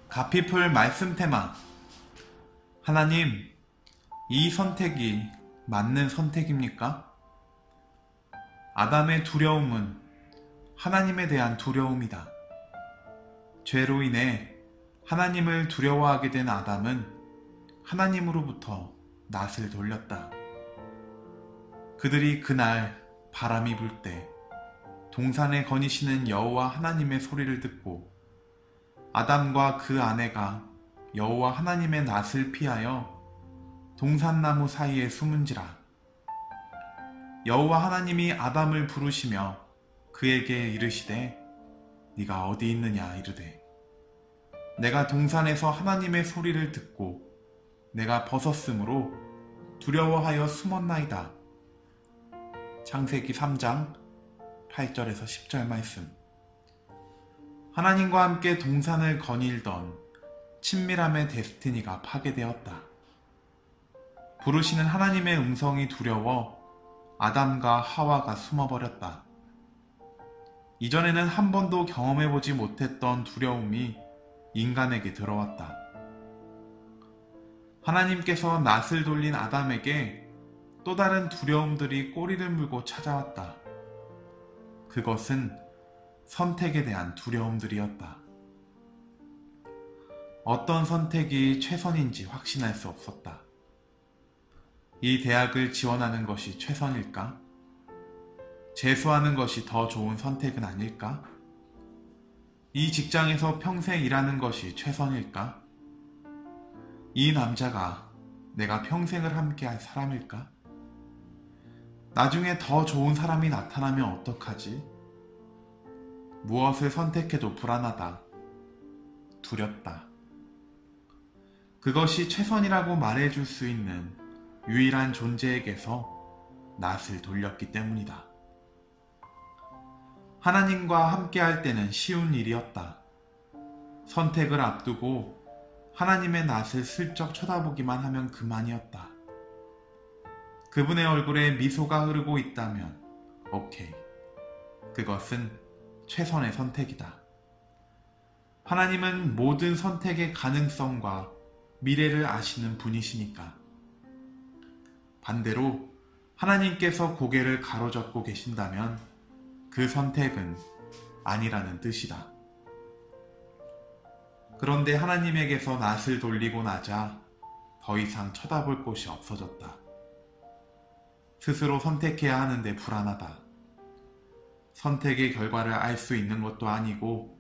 가피풀 말씀 테마. 하나님, 이 선택이 맞는 선택입니까? 아담의 두려움은 하나님에 대한 두려움이다. 죄로 인해 하나님을 두려워하게 된 아담은 하나님으로부터 낯을 돌렸다. 그들이 그날 바람이 불 때 동산에 거니시는 여호와 하나님의 소리를 듣고 아담과 그 아내가 여호와 하나님의 낯을 피하여 동산나무 사이에 숨은지라. 여호와 하나님이 아담을 부르시며 그에게 이르시되 네가 어디 있느냐 이르되 내가 동산에서 하나님의 소리를 듣고 내가 벗었으므로 두려워하여 숨었나이다. 창세기 3장 8절에서 10절 말씀. 하나님과 함께 동산을 거닐던 친밀함의 데스티니가 파괴되었다. 부르시는 하나님의 음성이 두려워 아담과 하와가 숨어버렸다. 이전에는 한 번도 경험해보지 못했던 두려움이 인간에게 들어왔다. 하나님께서 낯을 돌린 아담에게 또 다른 두려움들이 꼬리를 물고 찾아왔다. 그것은 선택에 대한 두려움들이었다. 어떤 선택이 최선인지 확신할 수 없었다. 이 대학을 지원하는 것이 최선일까? 재수하는 것이 더 좋은 선택은 아닐까? 이 직장에서 평생 일하는 것이 최선일까? 이 남자가 내가 평생을 함께할 사람일까? 나중에 더 좋은 사람이 나타나면 어떡하지? 무엇을 선택해도 불안하다. 두렵다. 그것이 최선이라고 말해줄 수 있는 유일한 존재에게서 낯을 돌렸기 때문이다. 하나님과 함께할 때는 쉬운 일이었다. 선택을 앞두고 하나님의 낯을 슬쩍 쳐다보기만 하면 그만이었다. 그분의 얼굴에 미소가 흐르고 있다면 오케이. 그것은 최선의 선택이다. 하나님은 모든 선택의 가능성과 미래를 아시는 분이시니까. 반대로 하나님께서 고개를 가로젓고 계신다면 그 선택은 아니라는 뜻이다. 그런데 하나님에게서 낯을 돌리고 나자 더 이상 쳐다볼 곳이 없어졌다. 스스로 선택해야 하는데 불안하다. 선택의 결과를 알 수 있는 것도 아니고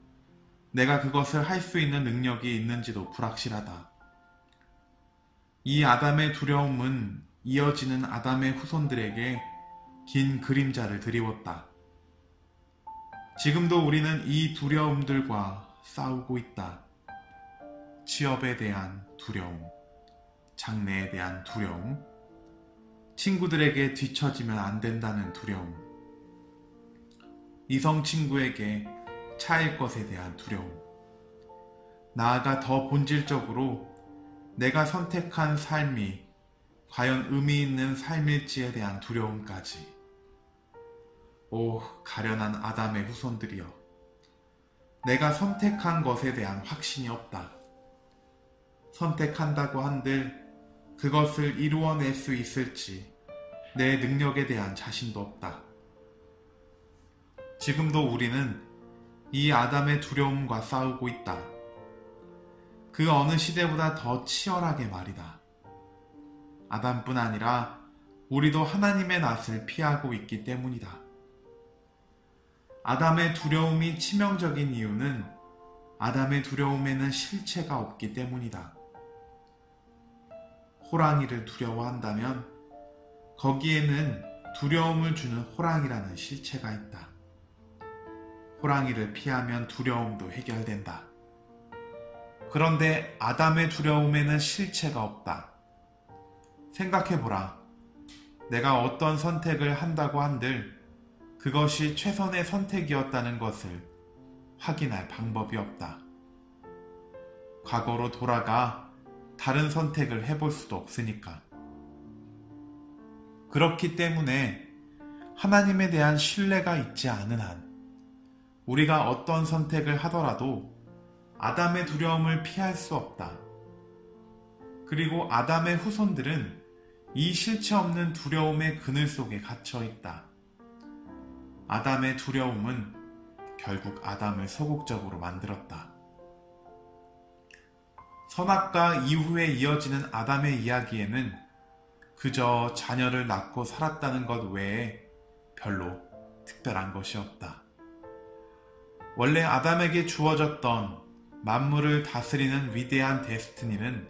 내가 그것을 할 수 있는 능력이 있는지도 불확실하다. 이 아담의 두려움은 이어지는 아담의 후손들에게 긴 그림자를 드리웠다. 지금도 우리는 이 두려움들과 싸우고 있다. 취업에 대한 두려움, 장래에 대한 두려움, 친구들에게 뒤처지면 안 된다는 두려움, 이성 친구에게 차일 것에 대한 두려움, 나아가 더 본질적으로 내가 선택한 삶이 과연 의미 있는 삶일지에 대한 두려움까지. 오, 가련한 아담의 후손들이여. 내가 선택한 것에 대한 확신이 없다. 선택한다고 한들 그것을 이루어낼 수 있을지 내 능력에 대한 자신도 없다. 지금도 우리는 이 아담의 두려움과 싸우고 있다. 그 어느 시대보다 더 치열하게 말이다. 아담뿐 아니라 우리도 하나님의 낯을 피하고 있기 때문이다. 아담의 두려움이 치명적인 이유는 아담의 두려움에는 실체가 없기 때문이다. 호랑이를 두려워한다면 거기에는 두려움을 주는 호랑이라는 실체가 있다. 호랑이를 피하면 두려움도 해결된다. 그런데 아담의 두려움에는 실체가 없다. 생각해보라. 내가 어떤 선택을 한다고 한들 그것이 최선의 선택이었다는 것을 확인할 방법이 없다. 과거로 돌아가 다른 선택을 해볼 수도 없으니까. 그렇기 때문에 하나님에 대한 신뢰가 있지 않은 한 우리가 어떤 선택을 하더라도 아담의 두려움을 피할 수 없다. 그리고 아담의 후손들은 이 실체 없는 두려움의 그늘 속에 갇혀 있다. 아담의 두려움은 결국 아담을 소극적으로 만들었다. 선악과 이후에 이어지는 아담의 이야기에는 그저 자녀를 낳고 살았다는 것 외에 별로 특별한 것이 없다. 원래 아담에게 주어졌던 만물을 다스리는 위대한 데스티니는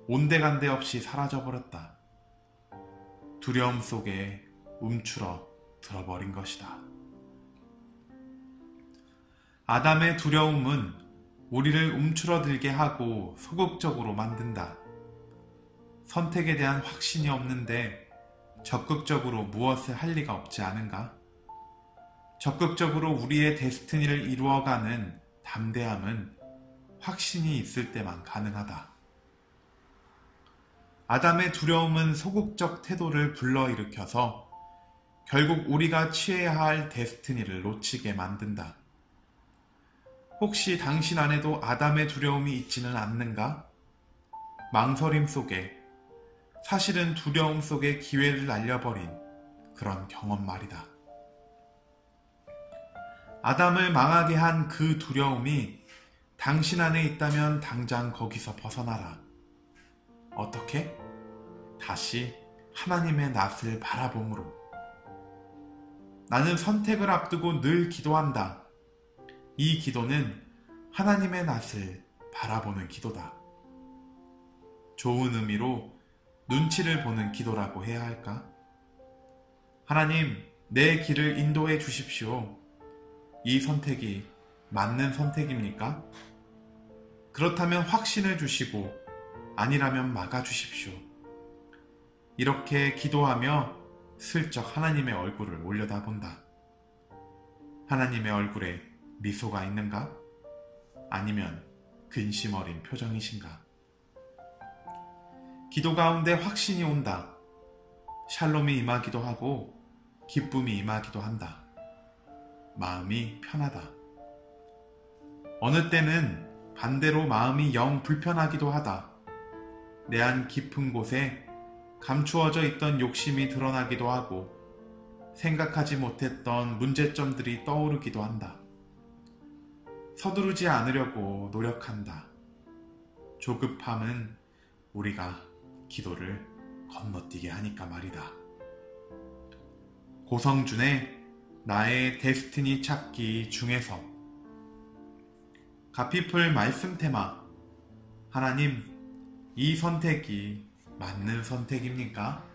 온데간데 없이 사라져버렸다. 두려움 속에 움츠러 들어버린 것이다. 아담의 두려움은 우리를 움츠러들게 하고 소극적으로 만든다. 선택에 대한 확신이 없는데 적극적으로 무엇을 할 리가 없지 않은가? 적극적으로 우리의 데스티니를 이루어가는 담대함은 확신이 있을 때만 가능하다. 아담의 두려움은 소극적 태도를 불러일으켜서 결국 우리가 취해야 할 데스티니를 놓치게 만든다. 혹시 당신 안에도 아담의 두려움이 있지는 않는가? 망설임 속에, 사실은 두려움 속에 기회를 날려버린 그런 경험 말이다. 아담을 망하게 한 그 두려움이 당신 안에 있다면 당장 거기서 벗어나라. 어떻게? 다시 하나님의 낯을 바라봄으로. 나는 선택을 앞두고 늘 기도한다. 이 기도는 하나님의 낯을 바라보는 기도다. 좋은 의미로 눈치를 보는 기도라고 해야 할까? 하나님, 내 길을 인도해 주십시오. 이 선택이 맞는 선택입니까? 그렇다면 확신을 주시고 아니라면 막아주십시오. 이렇게 기도하며 슬쩍 하나님의 얼굴을 올려다본다. 하나님의 얼굴에 미소가 있는가? 아니면 근심 어린 표정이신가? 기도 가운데 확신이 온다. 샬롬이 임하기도 하고 기쁨이 임하기도 한다. 마음이 편하다. 어느 때는 반대로 마음이 영 불편하기도 하다. 내 안 깊은 곳에 감추어져 있던 욕심이 드러나기도 하고 생각하지 못했던 문제점들이 떠오르기도 한다. 서두르지 않으려고 노력한다. 조급함은 우리가 기도를 건너뛰게 하니까 말이다. 고성준의 나의 데스티니 찾기 중에서 가피풀 말씀 테마. 하나님, 이 선택이 맞는 선택입니까?